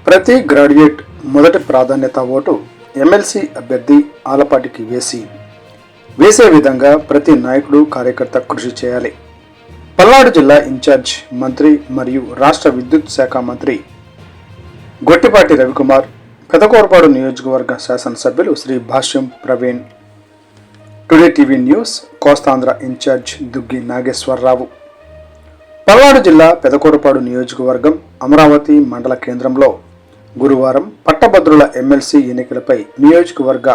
ప్రతి గ్రాడ్యుయేట్ మొదటి ప్రాధాన్యత ఓటు ఎమ్మెల్సీ అభ్యర్థి ఆలపాటికి వేసే విధంగా ప్రతి నాయకుడు కార్యకర్త కృషి చేయాలి. పల్నాడు జిల్లా ఇన్ఛార్జ్ మంత్రి మరియు రాష్ట్ర విద్యుత్ శాఖ మంత్రి గొట్టిపాటి రవికుమార్, పెదకూరపాడు నియోజకవర్గ శాసనసభ్యులు Shri Bhashyam Praveen, today TV news Kostandhra incharge Duggi Nageswararao. Palnadu జిల్లా పెదకూరపాడు నియోజకవర్గం అమరావతి మండల కేంద్రంలో గురువారం పట్టభద్రుల ఎమ్మెల్సీ ఎన్నికలపై నియోజకవర్గ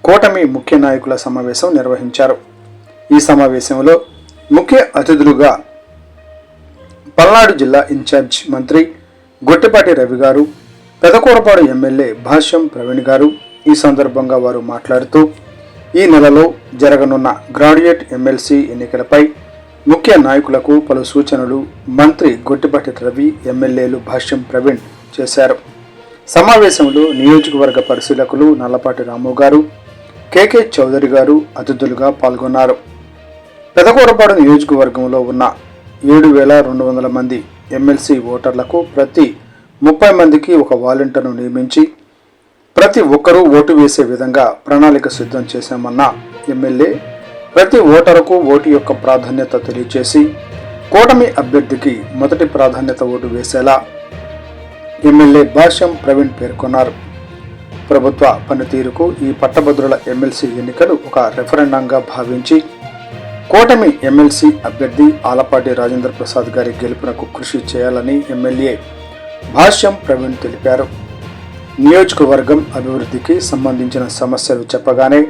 కూటమి ముఖ్య నాయకుల సమావేశం నిర్వహించారు. ఈ సమావేశంలో ముఖ్య అతిథులుగా పల్నాడు జిల్లా ఇన్ఛార్జ్ మంత్రి గొట్టిపాటి రవి గారు, పెదకూరపాడు ఎమ్మెల్యే భాష్యం ప్రవీణ్ గారు. ఈ సందర్భంగా వారు మాట్లాడుతూ ఈ నెలలో జరగనున్న గ్రాడ్యుయేట్ ఎమ్మెల్సీ ఎన్నికలపై ముఖ్య నాయకులకు పలు సూచనలు మంత్రి గొట్టిపాటి రవి, ఎమ్మెల్యేలు భాష్యం ప్రవీణ్ చేశారు. సమావేశంలో నియోజకవర్గ పరిశీలకులు నల్లపాటి రాము గారు, కేకే చౌదరి గారు అతిథులుగా పాల్గొన్నారు. పెదకూరపాడు నియోజకవర్గంలో ఉన్న 7,200 మంది ఎమ్మెల్సీ ఓటర్లకు ప్రతి 30 మందికి ఒక వాలంటీర్ను నియమించి ప్రతి ఒక్కరూ ఓటు వేసే విధంగా ప్రణాళిక సిద్ధం చేశామన్న ఎమ్మెల్యే ప్రతి ఓటరుకు ఓటు యొక్క ప్రాధాన్యత తెలియజేసి కూటమి అభ్యర్థికి మొదటి ప్రాధాన్యత ఓటు వేసేలా ఎమ్మెల్యే భాష్యం ప్రవీణ్ పేర్కొన్నారు. ప్రభుత్వ పనితీరుకు ఈ పట్టభద్రుల ఎమ్మెల్సీ ఎన్నికలు ఒక రెఫరెండంగా భావించి కూటమి ఎమ్మెల్సీ అభ్యర్థి ఆలపాటి రాజేంద్ర ప్రసాద్ గారి గెలుపునకు కృషి చేయాలని ఎమ్మెల్యే భాష్యం ప్రవీణ్ తెలిపారు. నియోజకవర్గం అభివృద్ధికి సంబంధించిన సమస్యలు చెప్పగానే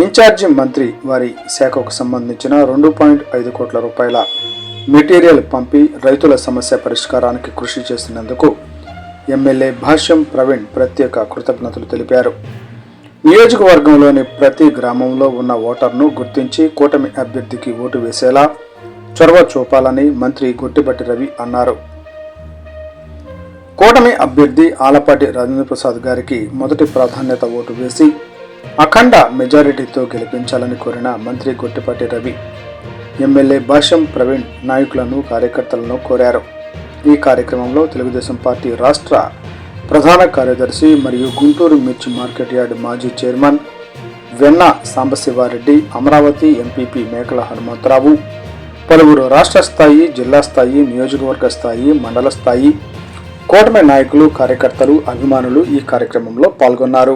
ఇన్ఛార్జి మంత్రి వారి శాఖకు సంబంధించిన 2.5 కోట్ల రూపాయల మెటీరియల్ పంపి రైతుల సమస్య పరిష్కారానికి కృషి చేసినందుకు ఎమ్మెల్యే భాష్యం ప్రవీణ్ ప్రత్యేక కృతజ్ఞతలు తెలిపారు. నియోజకవర్గంలోని ప్రతి గ్రామంలో ఉన్న ఓటర్ను గుర్తించి కూటమి అభ్యర్థికి ఓటు వేసేలా చొరవ చూపాలని మంత్రి గొట్టిపాటి రవి అన్నారు. కూటమి అభ్యర్థి ఆలపాటి రాజేంద్ర ప్రసాద్ గారికి మొదటి ప్రాధాన్యత ఓటు వేసి అఖండ మెజారిటీతో గెలిపించాలని కోరిన మంత్రి గొట్టిపాటి రవి, ఎమ్మెల్యే భాష్యం ప్రవీణ్ నాయకులను, కార్యకర్తలను కోరారు. ఈ కార్యక్రమంలో తెలుగుదేశం పార్టీ రాష్ట్ర ప్రధాన కార్యదర్శి మరియు గుంటూరు మిర్చి మార్కెట్ యార్డ్ మాజీ చైర్మన్ వెన్న సాంబశివారెడ్డి, అమరావతి ఎంపీపీ మేకల హనుమంతరావు, పలువురు రాష్ట్ర స్థాయి, జిల్లా స్థాయి, నియోజకవర్గ స్థాయి, మండల స్థాయి కూటమి నాయకులు, కార్యకర్తలు, అభిమానులు ఈ కార్యక్రమంలో పాల్గొన్నారు.